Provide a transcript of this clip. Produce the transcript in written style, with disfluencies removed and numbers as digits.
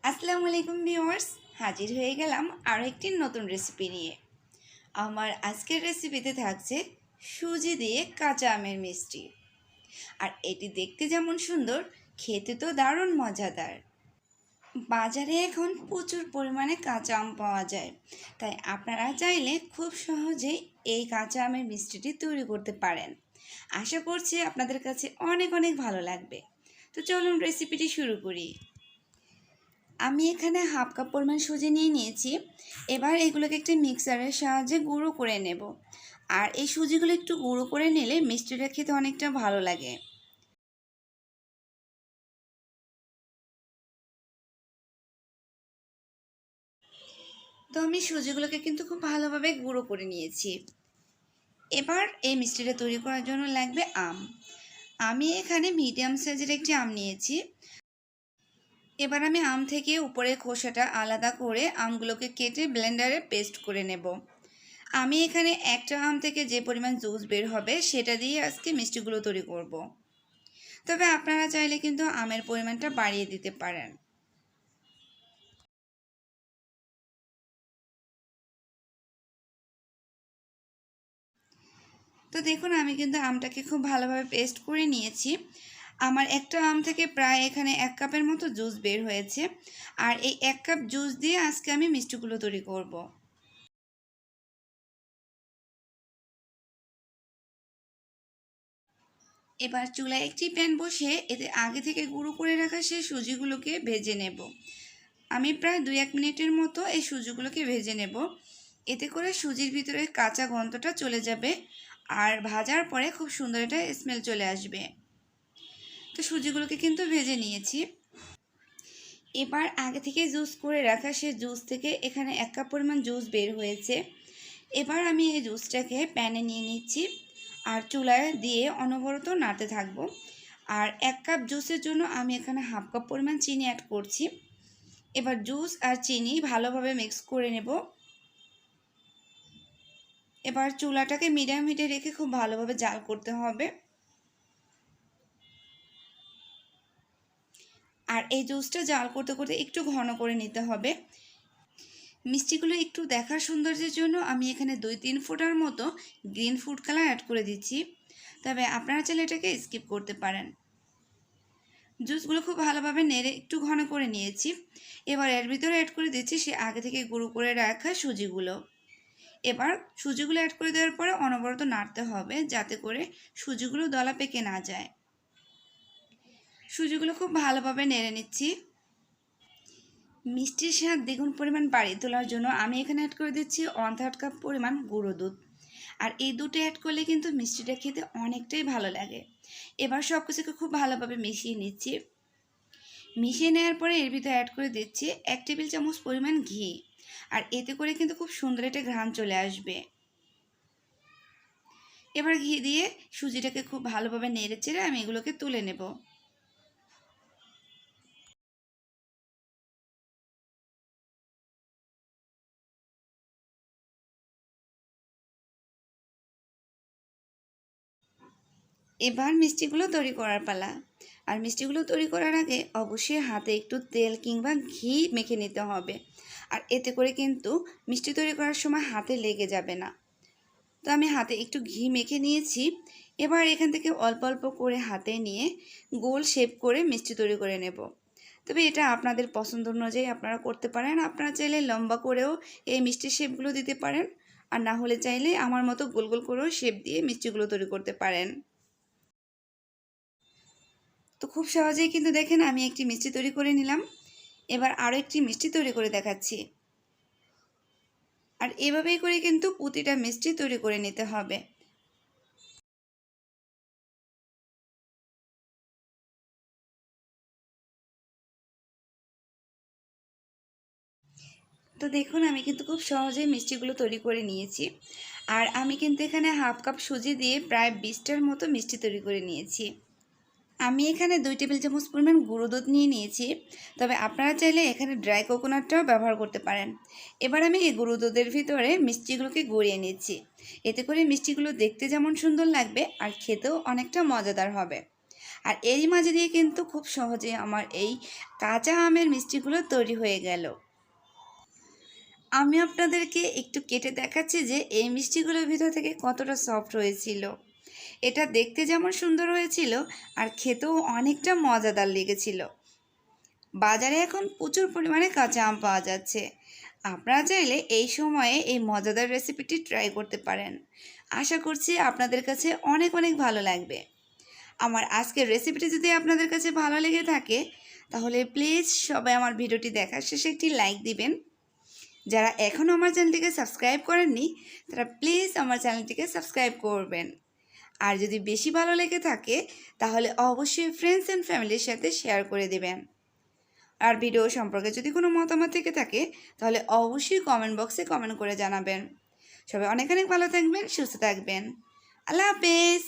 আসসালামু আলাইকুম ভিউয়ার্স, হাজির হয়ে গেলাম আরও একটি নতুন রেসিপি নিয়ে। আমার আজকের রেসিপিতে থাকছে সুজি দিয়ে কাঁচা আমের মিষ্টি। আর এটি দেখতে যেমন সুন্দর, খেতে তো দারুণ মজাদার। বাজারে এখন প্রচুর পরিমাণে কাঁচা আম পাওয়া যায়, তাই আপনারা চাইলে খুব সহজেই এই কাঁচা আমের মিষ্টিটি তৈরি করতে পারেন। আশা করছি আপনাদের কাছে অনেক অনেক ভালো লাগবে। তো চলুন রেসিপিটি শুরু করি। আমি এখানে হাফ কাপ পরিমাণ সুজি নিয়ে নিয়েছি। এবার এগুলোকে একটি মিক্সারের সাহায্যে গুঁড়ো করে নেব। আর এই সুজিগুলো একটু গুঁড়ো করে নিলে মিষ্টিটা খেতে অনেকটা ভালো লাগে। তো আমি সুজিগুলোকে কিন্তু খুব ভালোভাবে গুঁড়ো করে নিয়েছি। এবার এই মিষ্টিটা তৈরি করার জন্য লাগবে আম। আমি এখানে মিডিয়াম সাইজের একটি আম নিয়েছি। এবার আমি আম থেকে উপরের খোসাটা আলাদা করে আমগুলোকে কেটে ব্লেন্ডারে পেস্ট করে নেব। আমি এখানে একটা আম থেকে যে পরিমাণ জুস বের হবে সেটা দিয়ে আজকে মিষ্টিগুলো তৈরি করব। তবে আপনারা চাইলে কিন্তু আমের পরিমাণটা বাড়িয়ে দিতে পারেন। তো দেখুন, আমি কিন্তু আমটাকে খুব ভালোভাবে পেস্ট করে নিয়েছি। আমার একটা আম থেকে প্রায় এখানে 1 কাপের মতো জুস বের হয়েছে। আর এই 1 কাপ জুস দিয়ে আজকে আমি মিষ্টিগুলো তৈরি করব। এবার চুলায় একটি প্যান বসিয়ে এতে আগে থেকে গুঁড়ো করে রাখা সেই সুজিগুলোকে ভেজে নেব। আমি প্রায় 2-1 মিনিটের মতো এই সুজিগুলোকে ভেজে নেব। এতে করে সুজির ভিতরে কাঁচা গন্ধটা চলে যাবে আর ভাজার পরে খুব সুন্দর একটা স্মেল চলে আসবে। তো সুজিগুলোকে কিন্তু ভেজে নিয়েছি। এবার আগে থেকে জুস করে রাখা সেই জুস থেকে এখানে 1 কাপ পরিমাণ জুস বের হয়েছে। এবার আমি এই জুসটাকে প্যানে নিয়ে নিচ্ছি আর চুলায় দিয়ে অনবরত নাড়তে থাকবো। আর 1 কাপ জুসের জন্য আমি এখানে হাফ কাপ পরিমাণ চিনি অ্যাড করছি। এবার জুস আর চিনি ভালোভাবে মিক্স করে নেব। এবার চুলাটাকে মিডিয়াম হিটে রেখে খুব ভালোভাবে জাল করতে হবে। আর এই জুসটা জাল করতে করতে একটু ঘন করে নিতে হবে। মিষ্টিগুলো একটু দেখার সৌন্দর্যের জন্য আমি এখানে 2-3 ফোঁটার মতো গ্রিন ফুড কালার অ্যাড করে দিচ্ছি। তবে আপনারা চাইলে এটাকে স্কিপ করতে পারেন। জুসগুলো খুব ভালোভাবে নেড়ে একটু ঘন করে নিয়েছি। এবার এর ভিতরে অ্যাড করে দিচ্ছি সে আগে থেকে গুঁড়ো করে রাখা সুজিগুলো। এবার সুজিগুলো অ্যাড করে দেওয়ার পরে অনবরত নাড়তে হবে যাতে করে সুজিগুলো দলা পেকে না যায়। সুজিগুলো খুব ভালোভাবে নেড়ে নিচ্ছি। মিষ্টির স্বাদ দ্বিগুণ পরিমাণ বাড়িয়ে তোলার জন্য আমি এখানে অ্যাড করে দিচ্ছি 1/3 কাপ পরিমাণ গুঁড়ো দুধ। আর এই দুধটা অ্যাড করলে কিন্তু মিষ্টিটা খেতে অনেকটাই ভালো লাগে। এবার সব কিছুকে খুব ভালোভাবে মিশিয়ে নিচ্ছি। মিশিয়ে নেওয়ার পরে এর ভিতরে অ্যাড করে দিচ্ছি 1 টেবিল চামচ পরিমাণ ঘি। আর এতে করে কিন্তু খুব সুন্দর একটা ঘ্রাণ চলে আসবে। এবার ঘি দিয়ে সুজিটাকে খুব ভালোভাবে নেড়ে চেড়ে আমি এগুলোকে তুলে নেব। এবার মিষ্টিগুলো তৈরি করার পালা। আর মিষ্টিগুলো তৈরি করার আগে অবশ্যই হাতে একটু তেল কিংবা ঘি মেখে নিতে হবে। আর এতে করে কিন্তু মিষ্টি তৈরি করার সময় হাতে লেগে যাবে না। তো আমি হাতে একটু ঘি মেখে নিয়েছি। এবার এখান থেকে অল্প অল্প করে হাতে নিয়ে গোল শেপ করে মিষ্টি তৈরি করে নেব। তবে এটা আপনাদের পছন্দ অনুযায়ী আপনারা করতে পারেন। আপনারা চাইলে লম্বা করেও এই মিষ্টির শেপগুলো দিতে পারেন, আর না হলে চাইলে আমার মতো গোল গোল করেও শেপ দিয়ে মিষ্টিগুলো তৈরি করতে পারেন। তো খুব সহজেই কিন্তু দেখেন আমি একটি মিষ্টি তৈরি করে নিলাম। এবার আরও একটি মিষ্টি তৈরি করে দেখাচ্ছি। আর এভাবেই করে কিন্তু প্রতিটা মিষ্টি তৈরি করে নিতে হবে। তো দেখুন, আমি কিন্তু খুব সহজেই মিষ্টিগুলো তৈরি করে নিয়েছি। আর আমি কিন্তু এখানে হাফ কাপ সুজি দিয়ে প্রায় 20টার মতো মিষ্টি তৈরি করে নিয়েছি। আমি এখানে 2 টেবিল চামচ পরিমাণ গুঁড়ো দুধ নিয়ে নিয়েছি। তবে আপনারা চাইলে এখানে ড্রাই কোকোনাটটাও ব্যবহার করতে পারেন। এবার আমি এই গুঁড়ো দুধের ভিতরে মিষ্টিগুলোকে গড়িয়ে নিচ্ছি। এতে করে মিষ্টিগুলো দেখতে যেমন সুন্দর লাগবে আর খেতেও অনেকটা মজাদার হবে। আর এরই মাঝে দিয়ে কিন্তু খুব সহজে আমার এই কাঁচা আমের মিষ্টিগুলো তৈরি হয়ে গেল। আমি আপনাদেরকে একটু কেটে দেখাচ্ছি যে এই মিষ্টিগুলোর ভিতর থেকে কতটা সফট হয়েছিল। এটা দেখতে যেমন সুন্দর হয়েছিল আর খেতেও অনেকটা মজাদার লেগেছিল। বাজারে এখন প্রচুর পরিমাণে কাঁচা আম পাওয়া যাচ্ছে। আপনারা চাইলে এই সময়ে এই মজাদার রেসিপিটি ট্রাই করতে পারেন। আশা করছি আপনাদের কাছে অনেক অনেক ভালো লাগবে। আমার আজকের রেসিপিটি যদি আপনাদের কাছে ভালো লেগে থাকে তাহলে প্লিজ সবাই আমার ভিডিওটি দেখার শেষে একটি লাইক দিবেন। যারা এখনও আমার চ্যানেলটিকে সাবস্ক্রাইব করেননি তারা প্লিজ আমার চ্যানেলটিকে সাবস্ক্রাইব করবেন। আর যদি বেশি ভালো লেগে থাকে তাহলে অবশ্যই ফ্রেন্ডস অ্যান্ড ফ্যামিলির সাথে শেয়ার করে দেবেন। আর ভিডিও সম্পর্কে যদি কোনো মতামত থেকে থাকে তাহলে অবশ্যই কমেন্ট বক্সে কমেন্ট করে জানাবেন। সবাই অনেক অনেক ভালো থাকবেন, সুস্থ থাকবেন। আল্লাহ হাফেজ।